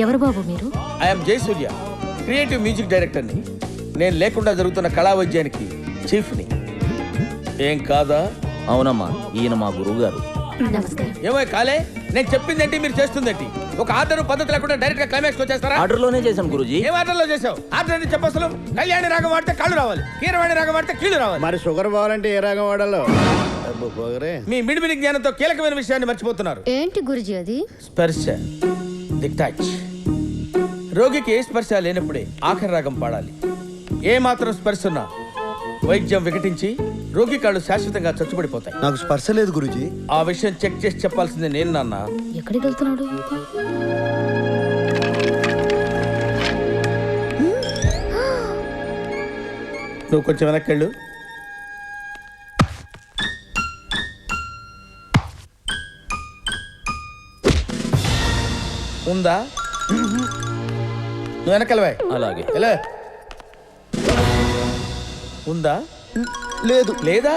ఎవరు బాబు మీరు? I'm Jayasurya, creative music డైరెక్టర్ని. నేను లేకుండా జరుగుతున్న కళా వైద్యానికి చీఫ్ని. ఏం కాదా? అవునమ్మా, ఈయన మా గురువు గారు. నమస్కారం. ఏమో కాలే, నేను చెప్పిందేంటి మీరు చేస్తుందేంటి? ఒక ఆర్డర్ పద్ధతి లేకుండా డైరెక్ట్ గా క్లైమాక్స్ వచ్చేస్తారా? ఆర్డర్ లోనే చేశాను గురూజీ. ఏం ఆర్డర్ లో చేసావు? ఆర్డర్ అని చెప్పసలు కళ్యాణి రాగం వాడితే కాళ్ళు రావాలి, కీరవాణి రాగం వాడితే కీళ్ళు రావాలి. మరి షుగర్ పోవాలంటే ఏ రాగం వాడాలో? మీ మిడిమిడి జ్ఞానంతో కీలకమైన విషయాన్ని మర్చిపోతున్నారు. ఏంటి గురుజీ అది? స్పర్శ, ది టచ్. రోగికి ఏ స్పర్శ లేనప్పుడే ఆఖరి రాగం పాడాలి. ఏ మాత్రం స్పర్శ ఉన్నా వైద్యం వికటించి రోగి కాళ్ళు శాశ్వతంగా చచ్చుబడిపోతాయి. నాకు స్పర్శ లేదు గురూజీ. ఆ విషయం చెక్ చేసి చెప్పాల్సిందే నేను నాన్న. ఎక్కడికి వెళ్తున్నాడు? నువ్వు కొంచెం వెనక్కి వెళ్ళు. ఉందా? నువ్వు వెనకెళ్ళవా? అలాగే. ఎలా ఉందా? లేదు. లేదా?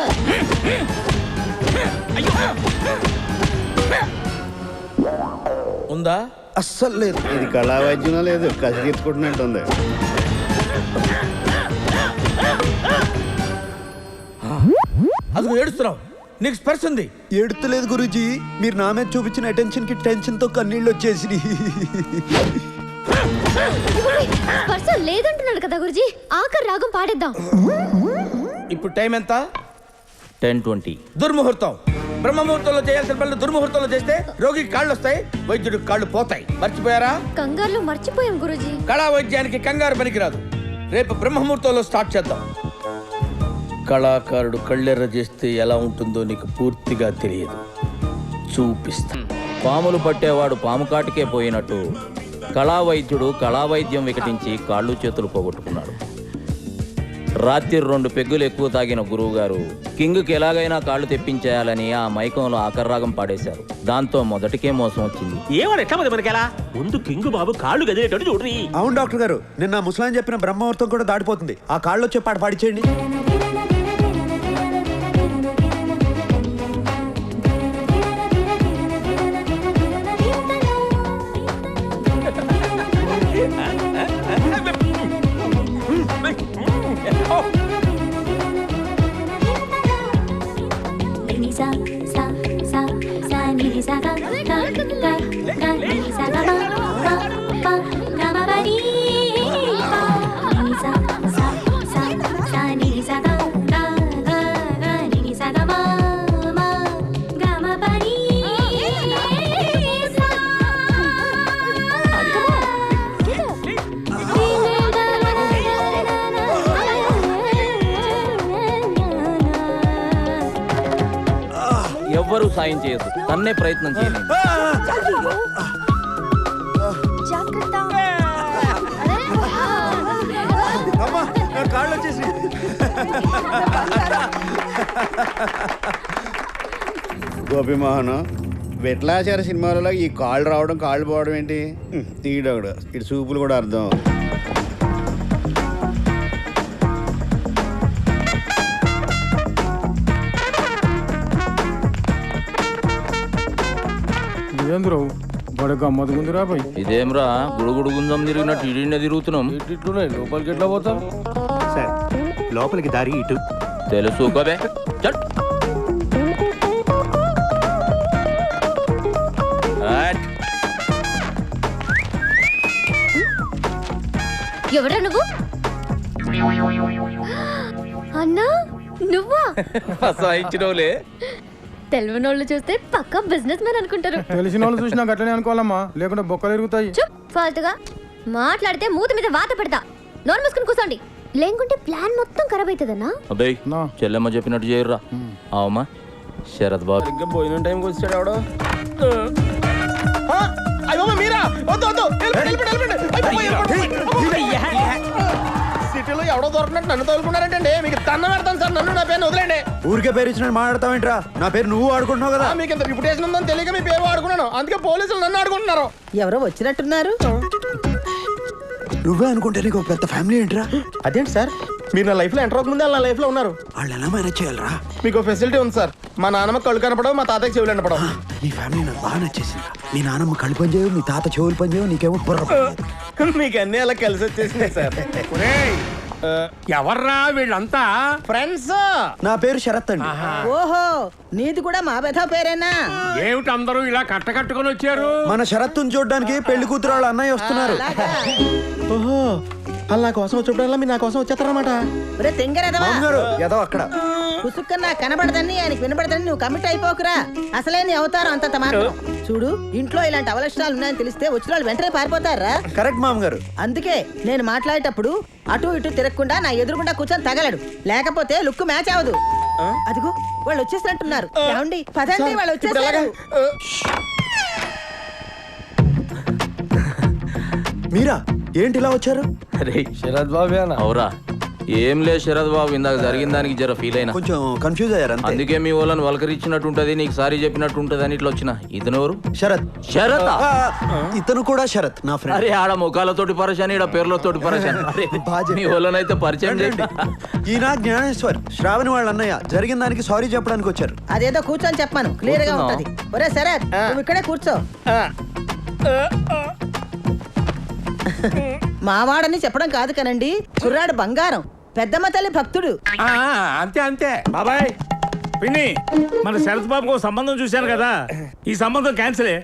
ఉందా? అస్సలు లేదు. ఇది కళా వైద్యం లేదు, కసి తీర్చుకుంటున్నట్టుంది. అది ఏడుస్తున్నావు, నీకు స్పర్శ ఉంది. ఏడుతలేదు గురూజీ, మీరు నా మీద చూపించిన అటెన్షన్ కి టెన్షన్ తో కన్నీళ్ళు వచ్చేసి. స్పర్శ లేదంటున్నాడు కదా గురుజీ. ఆఖరి రాగం పాడేద్దాం. ఇప్పుడు టైం ఎంత? 10:20. దుర్ముహూర్తం. బ్రహ్మముహూర్తంలో చేయాల్సిన పనులు దుర్ముహూర్తంలో చేస్తే రోగికి కాళ్ళు వస్తాయి, వైద్యుడికి కాళ్ళు పోతాయి. మర్చిపోయారా? కంగారులో మర్చిపోయాం గురుజీ. కళా వైద్యానికి కంగారు పనికిరాదు. రేపు బ్రహ్మముహూర్తంలో స్టార్ట్ చేద్దాం. కళాకారుడు కళ్ళెర్ర చేస్తే ఎలా ఉంటుందో నీకు పూర్తిగా తెలియదు. చూపిస్తా. పాములు పట్టేవాడు పాము కాటికే పోయినట్టు కళా వైద్యుడు కళా వైద్యం వికటించి కాళ్ళు చేతులు పోగొట్టుకున్నాడు. రాత్రి 2 పెగ్గులు ఎక్కువ తాగిన గురువు గారు కింగ్కి ఎలాగైనా కాళ్ళు తెప్పించేయాలని ఆ మైకంలో ఆకర్రాగం పాడేశారు. దాంతో మొదటికే మోసం వచ్చింది. ఏమని ఎట్లా మనకెలా? ముందు కింగ్ బాబు కాళ్ళు గదిలేటట్టు చూడ్రి. అవును డాక్టర్ గారు, నిన్న ముసలాన్ చెప్పిన బ్రహ్మముహూర్తం కూడా దాటిపోతుంది. ఆ కాళ్ళు వచ్చే పాట పాడిచేయండి. ఎవ్వరూ సాయం చేయదు, తన్నే ప్రయత్నం చేయండి. కాళ్ళు వచ్చేసి. గోపిమోహన్, విట్లాచార సినిమాలలో ఈ కాళ్ళు రావడం కాళ్ళు పోవడం ఏంటి? ఈడొకడు ఇటు చూపులు కూడా అర్థం. ఇదేమ్రా గుడుగుడు గుంజం తిరిగినట్టు ఇడినే తిరుగుతున్నాం. లోపలికి ఎట్లా పోతాం? సార్, లోపలికి దారి ఇటు. తెలుసు కదే. చల్. ఎవరా నువ్వు? అన్నా నువ్వా? సాయించినోలే. తెలియని వాళ్ళు చూస్తే పక్కా బిజినెస్ మ్యాన్ అనుకుంటారు. తెలిసిన వాళ్ళు చూసినా గట్లనే అనుకోవాలమ్మా, లేకుంటే బొక్కలు ఎరుగుతాయి. చుప్, ఫాల్తుగా మాట్లాడితే మూతి మీద వాత పెడతా. నోరు మూసుకుని కూర్చోండి, లేకుంటే ప్లాన్ మొత్తం ఖరాబ్ అవుతుందన్నా. అదే చెల్లెమ్మ చెప్పినట్టు చేయర్రా. అవమ్మా శరత్ బాబు ఇంకా భోజనం టైంకి వచ్చాడు ఎవడో. అయ్యో మీరా? వద్దు వద్దు, సిటీలో ఎవడో దొరకనట్టు నన్ను తోలుకున్నారంటే మీకు తన్న పెడతాను సార్. నన్ను నా పేరు వదిలేండి. ఊరికే పేరు ఇచ్చిన మాట్లాడతావేంట్రా? నా పేరు నువ్వు ఆడుకుంటున్నావు కదా. మీకు ఇంత రిప్యుటేషన్ ఉందని తెలియక మీ పేరు వాడుకున్నాను, అందుకే పోలీసులు నన్ను ఆడుకుంటున్నారు. ఎవరో వచ్చినట్టున్నారు. నువ్వే అనుకుంటే నీకు పెద్ద ఫ్యామిలీ ఏంట్రా? అదేంటి సార్, మీరు నా లైఫ్ లో ఎంటర్ అవ్వకముందే వాళ్ళ నా లైఫ్ లో ఉన్నారు. వాళ్ళు ఎలా మేనేజ్ చేయాలరా? మీకు ఫెసిలిటీ ఉంది సార్. మా నాన్నమ్మ కళ్ళు కనపడవు, మా తాతయ్య చెవులు కనపడవు. నీ ఫ్యామిలీ నాకు బాగా నచ్చేసింది. మీ నాన్నమ్మ కళ్ళు పని చేయవు, నీ తాత చెవులు పని చేయవు, నీకేమో బుర్ర పని చేయదు. మీకు అన్ని అలా కలిసి వచ్చేసినాయి సార్. ఎవర్రా వీళ్ళంతా? ఫ్రెండ్స్. నా పేరు శరత్ అండి. ఓహో, నీది కూడా మా బెధ పేరేనా? ఏమిటి అందరూ ఇలా కట్టకట్టుకొని వచ్చారు? మన శరత్తుని చూడడానికి పెళ్లి కూతురు వాళ్ళ అన్నయ్య వస్తున్నారు. ఓహో, వాళ్ళు నా కోసం వచ్చేప్పుడల్లా మీరు నా కోసం వచ్చేస్తారన్నమాట. ఒరే తెంగరదవా, మామగారు ఏదో అక్కడ పుసుక్కన్నా కనబడదని ఆయనకి వినబడదని నువ్వు కమిట్ అయిపోకురా. అసలే నీ అవతారం అంతంత మాత్రం. చూడు, ఇంట్లో ఇలాంటి అవలక్షణాలు ఉన్నాయని తెలిస్తే వచ్చిన వాళ్ళు వెంటనే పారిపోతారా. కరెక్ట్ మామగారు. అందుకే నేను మాట్లాడేటప్పుడు అటు ఇటు తిరగకుండా నా ఎదురుగుండా కూర్చొని తగలడు, లేకపోతే లుక్ మ్యాచ్ అవ్వదు. అదిగో వాళ్ళు వచ్చేసినట్టున్నారు. ఏమండి పదండి, వాళ్ళు వచ్చేసారు. మీరా ఏంటి ఇలా వచ్చారు? అరే శరత్ బాబు అవురా, ఏం లే శరద్ బాబు, ఇందాక జరిగిన దానికి జర ఫీల్ అయినా. కొంచెం కన్ఫ్యూజ్ అయ్యారు అంతే. అందుకే మీ వాళ్ళని వలకరించినట్టు ఉంటది, నీకు సారీ చెప్పినట్టు ఉంటది అని ఇట్లా వచ్చిన. ఇతను ఎవరు? శరత్. శరత్. ఇతను కూడా శరత్, నా ఫ్రెండ్. అరే ఆడ ముఖాలతోటి పరిచయం, ఈడ పేర్లతోటి పరిచయం. అరే మీ వాళ్ళనైతే పరిచయం చేయండి. ఈయన జ్ఞానేశ్వర్, శ్రావణి వాళ్ళ అన్నయ్య. జరిగిన దానికి సారీ చెప్పడానికి వచ్చారు. అదేదో కూర్చొని చెప్పాను, క్లియర్ గా ఉంటది. ఒరే శరత్, నువ్వు ఇక్కడే కూర్చో. మావాడని చెప్పడం కాదు కనండి, కుర్రాడు బంగారం, పెద్దమ్మ తల్లి భక్తుడు. అంతే అంతే బాబాయ్. పిన్ని, మన శరత్ బాబుకు సంబంధం చూశాను కదా, ఈ సంబంధం క్యాన్సిలే.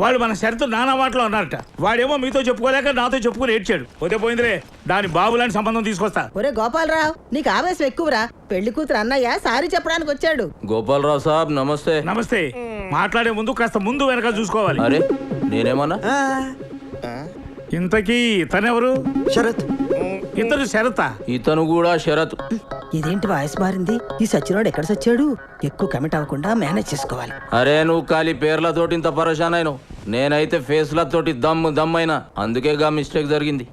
వాళ్ళు మన షరతు నానా మాటలో అన్నారట. వాడేమో మీతో చెప్పుకోలేక నాతో చెప్పుకుని ఏడ్చాడు. పోతే పోయిందిలే, దాని బాబు లాంటి సంబంధం తీసుకొస్తా. ఒరే గోపాలరావు, నీకు ఆవేశం ఎక్కువరా. పెళ్లి కూతురు అన్నయ్య సారీ చెప్పడానికి వచ్చాడు. గోపాలరావు సాబ్ నమస్తే. నమస్తే. మాట్లాడే ముందు కాస్త ముందు వెనక చూసుకోవాలి. అరే నేనేమన్నా? ఇంతకీ తనెవరు? శరత్. ఇతను శరతా? ఇతను కూడా శరత్. ఇదేంటి వాయిస్ మారింది? ఈ సచ్చినోడు ఎక్కడ సచ్చాడు? ఎక్కువ కమిట్ అవ్వకుండా మేనేజ్ చేసుకోవాలి. అరే నువ్వు ఖాళీ పేర్లతోటి ఇంత పరేషాన్ అయినావు, నేనైతే ఫేస్లతోటి దమ్ అయినా. అందుకే గా మిస్టేక్ జరిగింది.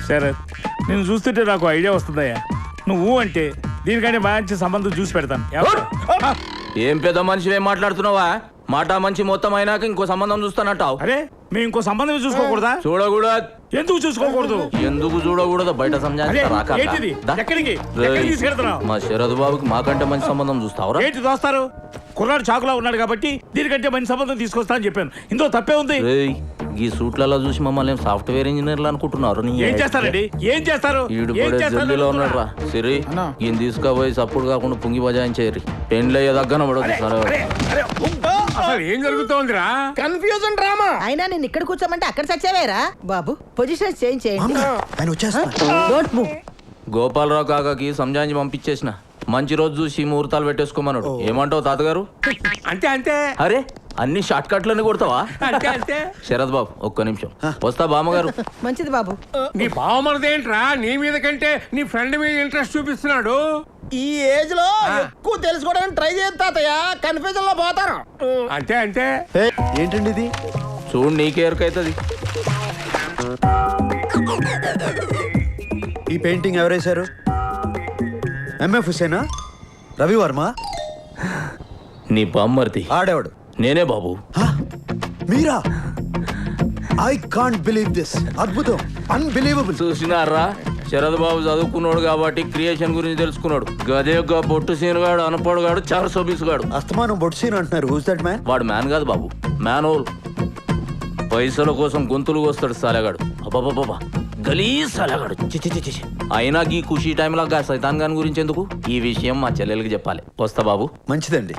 శరత్, నేను చూస్తుంటే నాకు ఐడియా వస్తుందయ్యా. నువ్వు అంటే దీనికంటే మంచి సంబంధం చూసి పెడతాను. ఏం పెద్ద మనిషి ఏం మాట్లాడుతున్నావా? మాట మంచి మొత్తం అయినాక ఇంకో సంబంధం చూస్తానంటావు. అరే మేము ఇంకో సంబంధం చూసుకోకూడదా? చూడకూడదు. ఎందుకు చూసుకోకూడదు? ఎందుకు చూడకూడదు? బయట ఏంటిది? ఎక్కడికి తీసుకెళ్తున్నావు? మా శరద్ బాబుకి మాకంటే మంచి సంబంధం చూస్తావురా? ఏంటి దోస్తారు? కుర్రాడు చాకులా ఉన్నాడు కాబట్టి దీనికంటే మంచి సంబంధం తీసుకొస్తా అని చెప్పాను. ఇందులో తప్పే ఉంది. ఈ సూట్లలో చూసి మమ్మల్ని సాఫ్ట్వేర్ ఇంజనీర్లు అనుకుంటున్నారు. ఏం చేస్తారండి? ఏం చేస్తారు? జల్లీలో ఉన్నాడు రా సిరి. ఈయన తీసుకుపోయి సప్పుడు కాకుండా పుంగి బజాయించేరి పెండ్లు అయ్యే దగ్గర అసలు ఏం జరుగుతోందిరా? Confusion drama. అయినా నేను ఇక్కడ కూర్చోమంటే అక్కడ సచ్చావేరా బాబు. పొజిషన్ చేంజ్ చేయండి. ఆయన వచ్చేస్తున్నా. Don't move. గోపాలరావు కాకాకి సంజాయించి పంపించేసిన. మంచి రోజు చూసి ముహూర్తాలు పెట్టేసుకోమన్నాడు. ఏమంటావు తాతగారు? అంతే అంతే. అరే అన్ని షార్ట్ కట్లన్నీ కొడతావా? అంతే అంతే. శరద్ బాబు ఒక్క నిమిషం వస్తా. బామ్మగారు. మంచిది బాబు. నీ బావమరదేంట్రా నీ మీద కంటే నీ ఫ్రెండ్ మీద ఇంట్రెస్ట్ చూపిస్తున్నాడు? ఈ ఏజ్ లో ఎక్కువ తెలుసుకోవడానికి ట్రై చేస్తా తాతయ్య. కన్ఫ్యూజన్ లో పోతాను. అంతే అంతే. ఏంటండి ఇది? చూడు నీకే ఎరకైతుంది. ఈ పెయింటింగ్ ఎవరేశారు? ఎంఎఫ్ హుసేనా? రవివర్మ? నీ బామ్మర్ది. ఆడేవాడు నేనే బాబు. మీరా? I can't believe this. అద్భుతం, అన్బిలీవబుల్. చూసినారా, శరద్ బాబు చదువుకున్నాడు కాబట్టి క్రియేషన్ గురించి తెలుసుకున్నాడు. గదేగా బొట్టు సీనుగాడు, అనపడుగాడు, చాలా సోబీసుగాడు. అస్తమానం బొట్టు సీన్ అంటున్నారు. Who's that man? వాడు మ్యాన్ కాదు బాబు, మ్యాన్ హోల్. పైసల కోసం గొంతులు కోస్తాడు సాలెగాడు. అబ్బాబాబా గలీజ్ సాలెగాడు. చిచి. అయినా ఈ ఖుషీ టైంలో సైతాన్ గాని గురించి ఎందుకు? ఈ విషయం మా చెల్లెలకి చెప్పాలి. వస్తా బాబు. మంచిదండి.